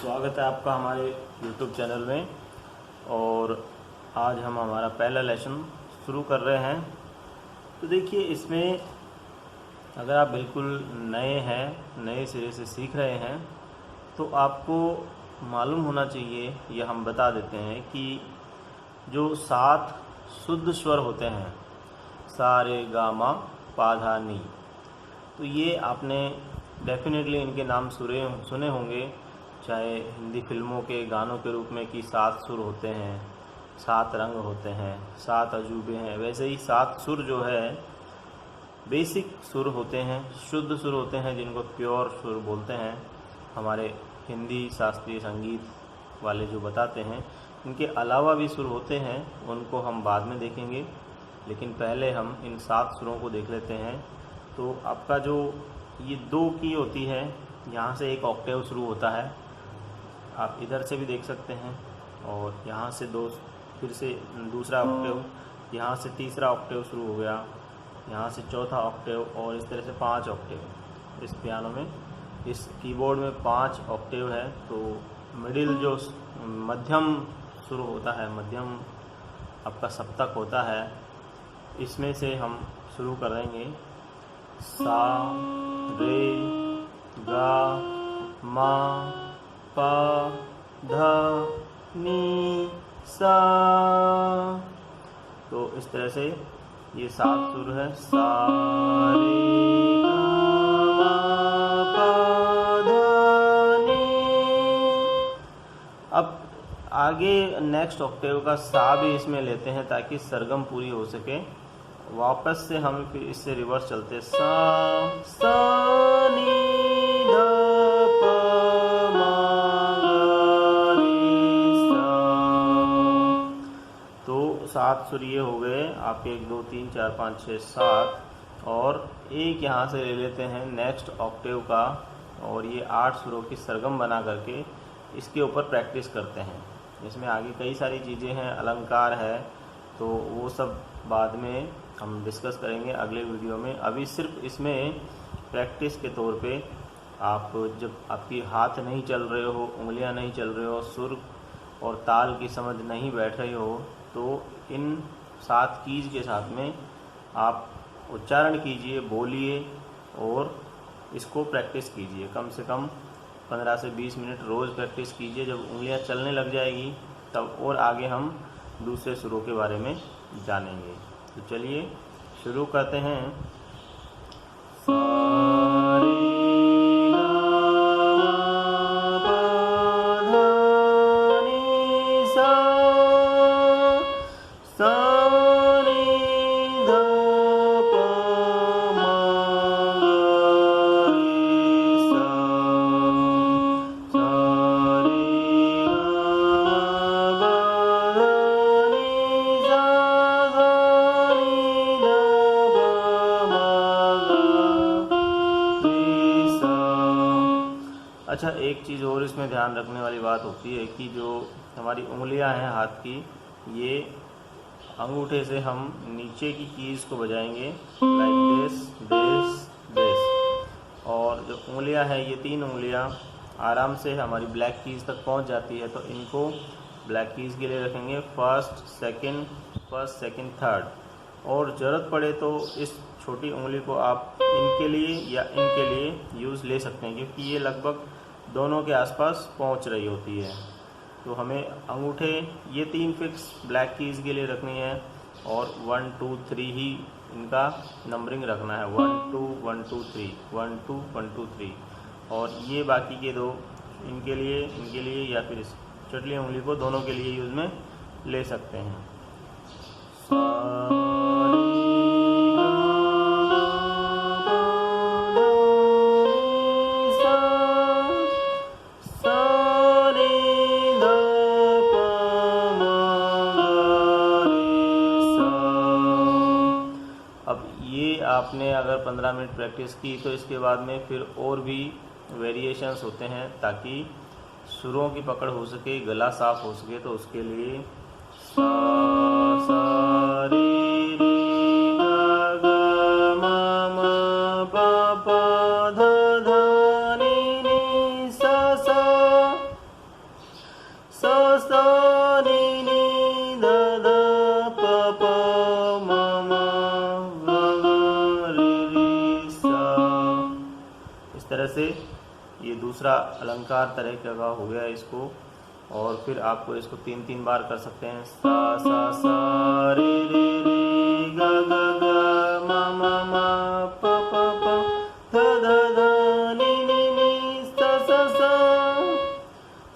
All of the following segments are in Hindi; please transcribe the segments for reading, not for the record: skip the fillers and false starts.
स्वागत है आपका हमारे YouTube चैनल में। और आज हम हमारा पहला लेसन शुरू कर रहे हैं। तो देखिए, इसमें अगर आप बिल्कुल नए हैं, नए सिरे से सीख रहे हैं, तो आपको मालूम होना चाहिए, यह हम बता देते हैं कि जो 7 शुद्ध स्वर होते हैं, सा रे गा मा पा धा नी, तो ये आपने डेफिनेटली इनके नाम सुने होंगे, चाहे हिंदी फिल्मों के गानों के रूप में कि 7 सुर होते हैं, 7 रंग होते हैं, 7 अजूबे हैं। वैसे ही 7 सुर जो है बेसिक सुर होते हैं, शुद्ध सुर होते हैं, जिनको प्योर सुर बोलते हैं। हमारे हिंदी शास्त्रीय संगीत वाले जो बताते हैं, इनके अलावा भी सुर होते हैं, उनको हम बाद में देखेंगे। लेकिन पहले हम इन 7 सुरों को देख लेते हैं। तो आपका जो ये 2 की होती है, यहाँ से एक ऑक्टेव शुरू होता है, आप इधर से भी देख सकते हैं, और यहाँ से 2, फिर से दूसरा ऑक्टेव, यहाँ से तीसरा ऑक्टेव शुरू हो गया, यहाँ से चौथा ऑक्टेव, और इस तरह से 5 ऑक्टेव। इस पियानो में, इस कीबोर्ड में 5 ऑक्टेव है। तो मिडिल जो मध्यम शुरू होता है, मध्यम आपका सप्तक होता है, इसमें से हम शुरू करेंगे। सा रे गा मा पा धा नी सा। तो इस तरह से ये 7 सुर है। सा रे गा मा पा धा नी। अब आगे नेक्स्ट ऑक्टेव का सा भी इसमें लेते हैं, ताकि सरगम पूरी हो सके। वापस से हम फिर इससे रिवर्स चलते, सा सा नी धा पा मा गा रे सा। तो 7 सुर ये हो गए आपके, 1 2 3 4 5 6 7। और एक यहाँ से ले लेते हैं नेक्स्ट ऑक्टेव का, और ये 8 सुरों की सरगम बना करके इसके ऊपर प्रैक्टिस करते हैं। इसमें आगे कई सारी चीज़ें हैं, अलंकार है, तो वो सब बाद में हम डिस्कस करेंगे अगले वीडियो में। अभी सिर्फ इसमें प्रैक्टिस के तौर पे, आप जब आपकी हाथ नहीं चल रहे हो, उंगलियां नहीं चल रहे हो, सुर और ताल की समझ नहीं बैठ रही हो, तो इन 7 कीज के साथ में आप उच्चारण कीजिए, बोलिए, और इसको प्रैक्टिस कीजिए। कम से कम 15 से 20 मिनट रोज़ प्रैक्टिस कीजिए। जब उंगलियां चलने लग जाएगी, तब और आगे हम दूसरे सुरों के बारे में जानेंगे। तो चलिए शुरू करते हैं। सा रे गा मा पा धा नी सा। सा रे धा पा मा गा रे सा। सा रे गा मा पा धा नी सा। अच्छा, एक चीज़ और इसमें ध्यान रखने वाली बात होती है कि जो हमारी उंगलियां हैं हाथ की, ये अंगूठे से हम नीचे की कीज़ को बजाएंगे, लाइक दिस दिस दिस। और जो उंगलियां हैं, ये 3 उंगलियां आराम से हमारी ब्लैक कीज़ तक पहुंच जाती है, तो इनको ब्लैक कीज़ के लिए रखेंगे फर्स्ट सेकंड थर्ड। और ज़रूरत पड़े तो इस छोटी उंगली को आप इनके लिए या इनके लिए यूज़ ले सकते हैं, क्योंकि ये लगभग दोनों के आसपास पहुंच रही होती है। तो हमें अंगूठे ये 3 फिक्स ब्लैक कीज़ के लिए रखनी है, और 1 2 3 ही इनका नंबरिंग रखना है। 1 2 1 2 3 1 2 1 2 3। और ये बाकी के 2 इनके लिए या फिर इस चटली उंगली को दोनों के लिए यूज़ में ले सकते हैं। आपने अगर 15 मिनट प्रैक्टिस की, तो इसके बाद में फिर और भी वेरिएशंस होते हैं, ताकि सुरों की पकड़ हो सके, गला साफ हो सके। तो उसके लिए सा सा रे रे गा गा मा मा पा पा धा धा नी नी सा सा। से ये दूसरा अलंकार तरह का हो गया इसको। और फिर आपको इसको 3 बार कर सकते हैं। सा सा सा रे रे रे गा गा गा मा मा मा पा पा पा धा धा धा नी नी नी सा सा सा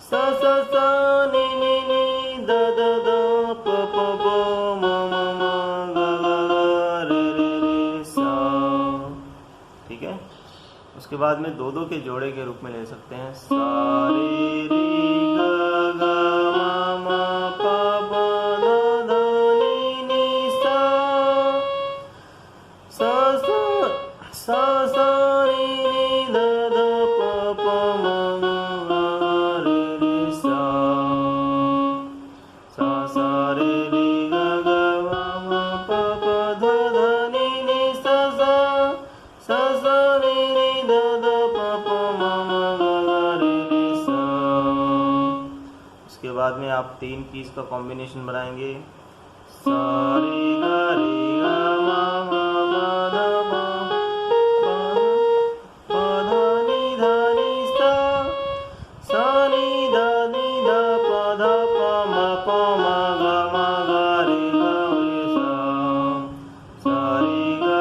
सा सा सा नी नी नी धा धा धा पा पा पा मा मा मा गा गा गा रे रे रे सा। ठीक है। उसके बाद में 2 के जोड़े के रूप में ले सकते हैं। सा रे रे गा गा मा मा पा पा धा धा नी नी सा सा सा सा सा नी नी धा धा पा पा मा मा रे रे सा सा सा रे रे गा गा मा मा पा पा धा धा नी नी सा सा सा सा रे रे धा धा पा पा मा मा गा रे रे सा। उसके बाद में आप 3 कीज का कॉम्बिनेशन बनाएंगे। सा रे गा मा मा मा धा मा पा धा नी सा सा नी धा पा धा पा मा गा रे गा रे सा सा रे गा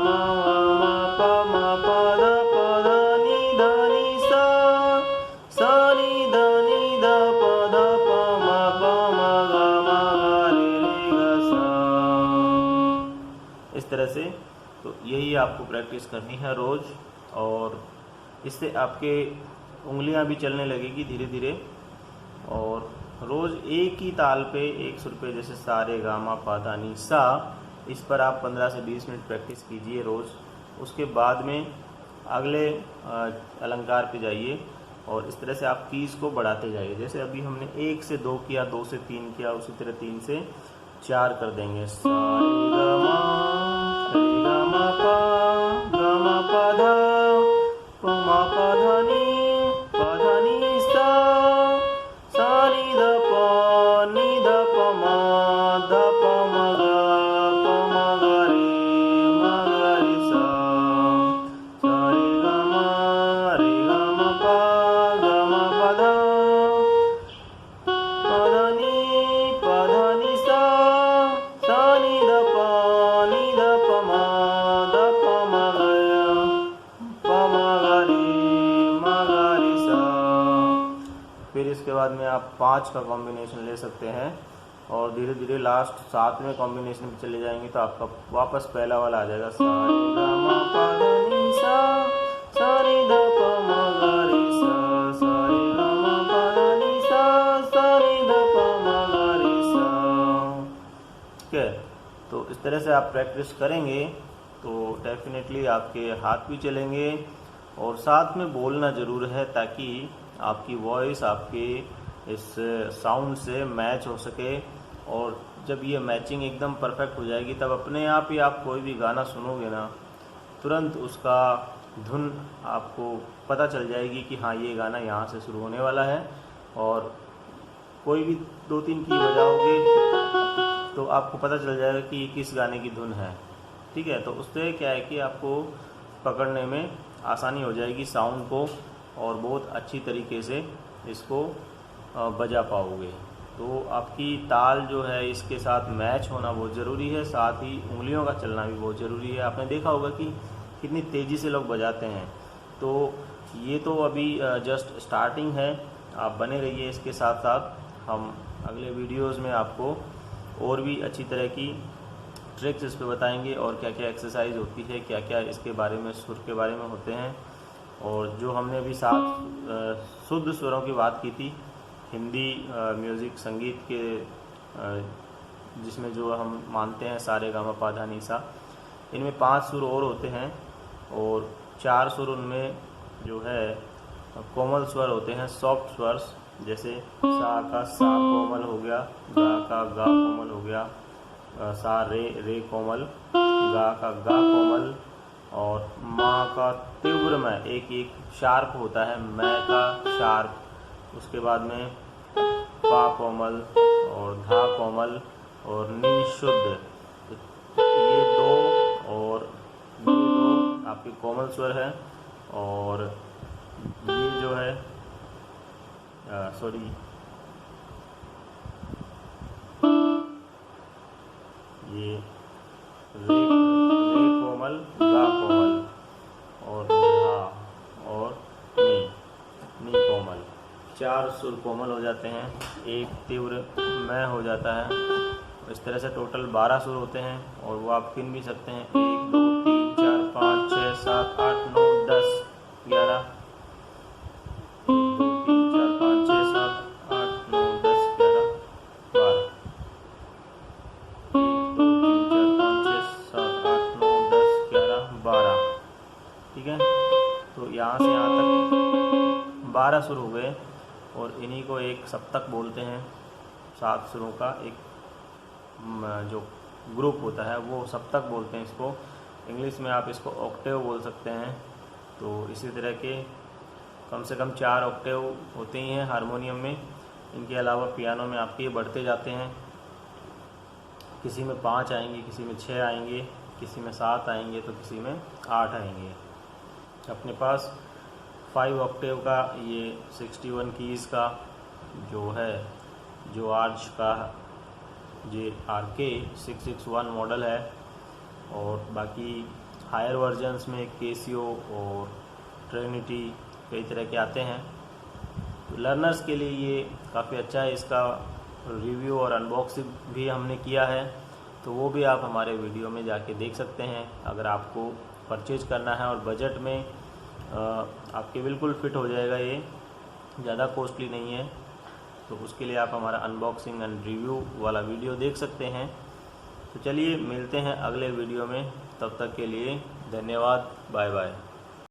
मा पा धा नी सा सा नी धा पा धा पा मा गा रे रे गा सा। इस तरह से तो यही आपको प्रैक्टिस करनी है रोज़, और इससे आपके उंगलियां भी चलने लगेगी धीरे धीरे। और रोज़ एक ही ताल पे एक सुर पे, जैसे सा रे गा मा पा धा नी सा, इस पर आप 15 से 20 मिनट प्रैक्टिस कीजिए रोज़। उसके बाद में अगले अलंकार पे जाइए और इस तरह से आप कीज़ को बढ़ाते जाइए। जैसे अभी हमने 1 से 2 किया, 2 से 3 किया, उसी तरह 3 से 4 कर देंगे। सा रे गा मा पा धा पा धा नी सा सा नी धा पा मा धा पा मा गा रे सा सा रे गा मा पा धा नी सा सा नी धा पा मा धा पा मा गा रे सा। फिर इसके बाद में आप 5 का कॉम्बिनेशन ले सकते हैं और धीरे धीरे लास्ट 7वें कॉम्बिनेशन में चले जाएंगे तो आपका वापस पहला वाला आ जाएगा। सा रे गा मा पा धा नी सा सा नी धा पा मा गा रे सा सा रे गा मा पा धा नी सा सा नी धा पा मा गा रे सा। ठीक है। तो इस तरह से आप प्रैक्टिस करेंगे तो डेफिनेटली आपके हाथ भी चलेंगे और साथ में बोलना ज़रूर है, ताकि आपकी वॉइस आपके इस साउंड से मैच हो सके। और जब ये मैचिंग एकदम परफेक्ट हो जाएगी तब अपने आप ही आप कोई भी गाना सुनोगे ना, तुरंत उसका धुन आपको पता चल जाएगी कि हाँ ये गाना यहाँ से शुरू होने वाला है। और कोई भी 2-3 की बजाओगे तो आपको पता चल जाएगा कि ये किस गाने की धुन है। ठीक है। तो उससे क्या है कि आपको पकड़ने में आसानी हो जाएगी साउंड को, और बहुत अच्छी तरीके से इसको बजा पाओगे। तो आपकी ताल जो है इसके साथ मैच होना बहुत ज़रूरी है, साथ ही उंगलियों का चलना भी बहुत ज़रूरी है। आपने देखा होगा कि कितनी तेज़ी से लोग बजाते हैं। तो ये तो अभी जस्ट स्टार्टिंग है, आप बने रहिए इसके साथ साथ। हम अगले वीडियोज़ में आपको और भी अच्छी तरह की ट्रिक्स इस पे बताएंगे, और क्या क्या एक्सरसाइज होती है, क्या क्या इसके बारे में सुर के बारे में होते हैं। और जो हमने अभी 7 शुद्ध स्वरों की बात की थी हिंदी म्यूज़िक संगीत के, जिसमें जो हम मानते हैं सा रे गा मा पा धा नी सा, इनमें 5 सुर और होते हैं और 4 सुर उनमें जो है कोमल स्वर होते हैं, सॉफ्ट स्वर्स। जैसे सा का सा कोमल हो गया, गा का गा कोमल हो गया, सा रे कोमल, गा का गा कोमल, और माँ का तीव्र में एक शार्प होता है, मैं का शार्प। उसके बाद में पा कोमल और धा कोमल और नी शुद्ध। तो ये 2 और ये 2 आपके कोमल स्वर है। और ये जो है सॉरी ये रे कोमल, गा कोमल और धा और नी कोमल। 4 सुर कोमल हो जाते हैं, एक तीव्र मैं हो जाता है। इस तरह से टोटल 12 सुर होते हैं और वो आप गिन भी सकते हैं 1 2 3 4 5 6 7 8 9 10 11 1 2 3 4 5 6 7 8 9 10 11 12 1 2 3 4 5 6 7 8 9 10 11 12। ठीक है, तो यहाँ से यहाँ तक 12 सुर हो गए और इन्हीं को एक सप्तक बोलते हैं। 7 सुरों का एक जो ग्रुप होता है वो सप्तक बोलते हैं इसको। इंग्लिश में आप इसको ऑक्टेव बोल सकते हैं। तो इसी तरह के कम से कम 4 ऑक्टेव होते ही हैं हारमोनियम में। इनके अलावा पियानो में आपके बढ़ते जाते हैं, किसी में 5 आएंगे, किसी में 6 आएंगे, किसी में 7 आएंगे तो किसी में 8 आएंगे। अपने पास 5 ऑक्टेव का ये 61 कीज़ का जो है, जो आर्च का ये RK 661 मॉडल है। और बाकी हायर वर्जन्स में केसियो और ट्रिनिटी कई तरह के आते हैं। तो लर्नर्स के लिए ये काफ़ी अच्छा है। इसका रिव्यू और अनबॉक्सिंग भी हमने किया है, तो वो भी आप हमारे वीडियो में जाके देख सकते हैं। अगर आपको परचेज करना है और बजट में आपके बिल्कुल फिट हो जाएगा, ये ज़्यादा कॉस्टली नहीं है, तो उसके लिए आप हमारा अनबॉक्सिंग एंड रिव्यू वाला वीडियो देख सकते हैं। तो चलिए मिलते हैं अगले वीडियो में, तब तक के लिए धन्यवाद, बाय बाय।